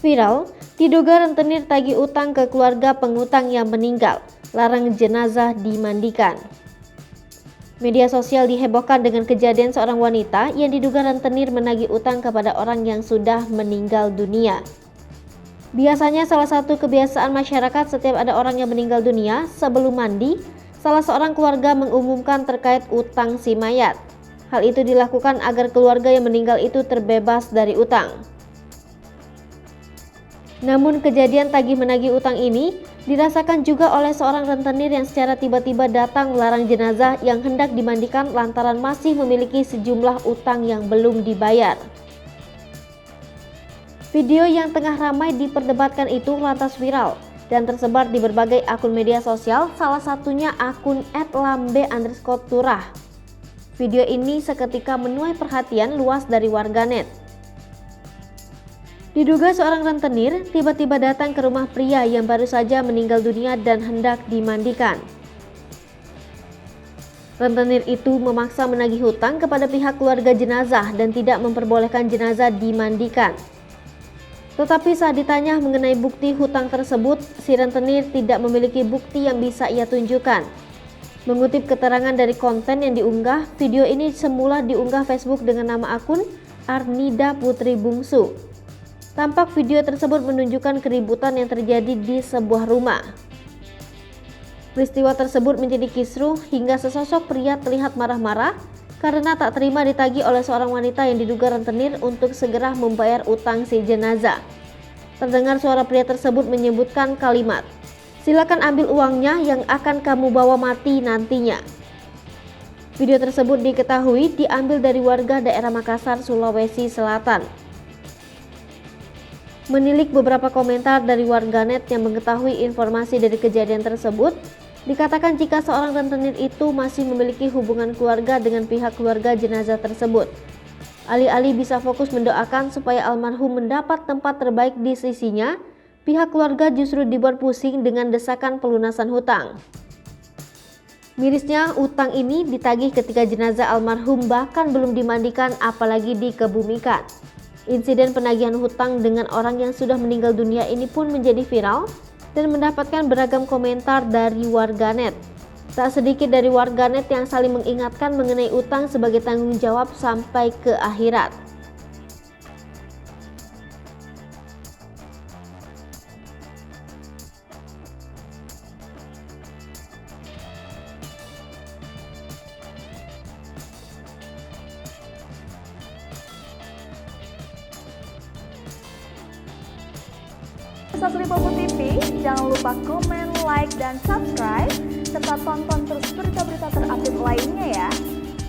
Viral, diduga rentenir tagih utang ke keluarga pengutang yang meninggal, larang jenazah dimandikan. Media sosial dihebohkan dengan kejadian seorang wanita yang diduga rentenir menagih utang kepada orang yang sudah meninggal dunia. Biasanya salah satu kebiasaan masyarakat setiap ada orang yang meninggal dunia, sebelum mandi, salah seorang keluarga mengumumkan terkait utang si mayat. Hal itu dilakukan agar keluarga yang meninggal itu terbebas dari utang. Namun kejadian tagih-menagih utang ini dirasakan juga oleh seorang rentenir yang secara tiba-tiba datang melarang jenazah yang hendak dimandikan lantaran masih memiliki sejumlah utang yang belum dibayar. Video yang tengah ramai diperdebatkan itu lantas viral dan tersebar di berbagai akun media sosial, salah satunya akun @lambe_turah. Video ini seketika menuai perhatian luas dari warganet. Diduga seorang rentenir tiba-tiba datang ke rumah pria yang baru saja meninggal dunia dan hendak dimandikan. Rentenir itu memaksa menagih hutang kepada pihak keluarga jenazah dan tidak memperbolehkan jenazah dimandikan. Tetapi saat ditanya mengenai bukti hutang tersebut, si rentenir tidak memiliki bukti yang bisa ia tunjukkan. Mengutip keterangan dari konten yang diunggah, video ini semula diunggah Facebook dengan nama akun Arnida Putri Bungsu. Tampak video tersebut menunjukkan keributan yang terjadi di sebuah rumah. Peristiwa tersebut menjadi kisruh hingga sesosok pria terlihat marah-marah karena tak terima ditagih oleh seorang wanita yang diduga rentenir untuk segera membayar utang si jenazah. Terdengar suara pria tersebut menyebutkan kalimat, "Silakan ambil uangnya yang akan kamu bawa mati nantinya." Video tersebut diketahui diambil dari warga daerah Makassar, Sulawesi Selatan. Menilik beberapa komentar dari warganet yang mengetahui informasi dari kejadian tersebut, dikatakan jika seorang rentenir itu masih memiliki hubungan keluarga dengan pihak keluarga jenazah tersebut. Alih-alih bisa fokus mendoakan supaya almarhum mendapat tempat terbaik di sisinya, pihak keluarga justru dibuat pusing dengan desakan pelunasan hutang. Mirisnya, utang ini ditagih ketika jenazah almarhum bahkan belum dimandikan apalagi dikebumikan. Insiden penagihan hutang dengan orang yang sudah meninggal dunia ini pun menjadi viral dan mendapatkan beragam komentar dari warganet. Tak sedikit dari warganet yang saling mengingatkan mengenai utang sebagai tanggung jawab sampai ke akhirat. Satu Lipopo TV, jangan lupa komen, like, dan subscribe